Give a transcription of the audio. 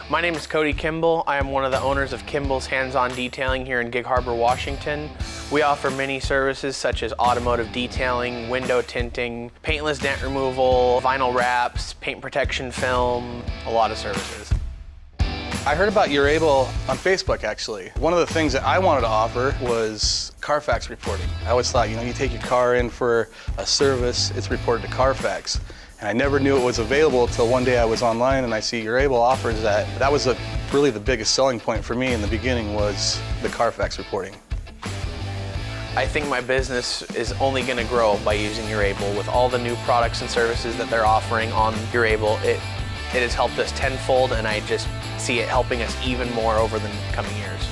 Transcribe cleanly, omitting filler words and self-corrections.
My name is Kody Kimball. I am one of the owners of Kimball's Hands-On Detailing here in Gig Harbor, Washington. We offer many services such as automotive detailing, window tinting, paintless dent removal, vinyl wraps, paint protection film, a lot of services. I heard about Urable on Facebook, actually. One of the things that I wanted to offer was Carfax reporting. I always thought, you take your car in for a service, it's reported to Carfax. And I never knew it was available until one day I was online and I see Urable offers that. That was really the biggest selling point for me in the beginning, was the Carfax reporting. I think my business is only going to grow by using Urable. With all the new products and services that they're offering on Urable, it has helped us tenfold, and I just see it helping us even more over the coming years.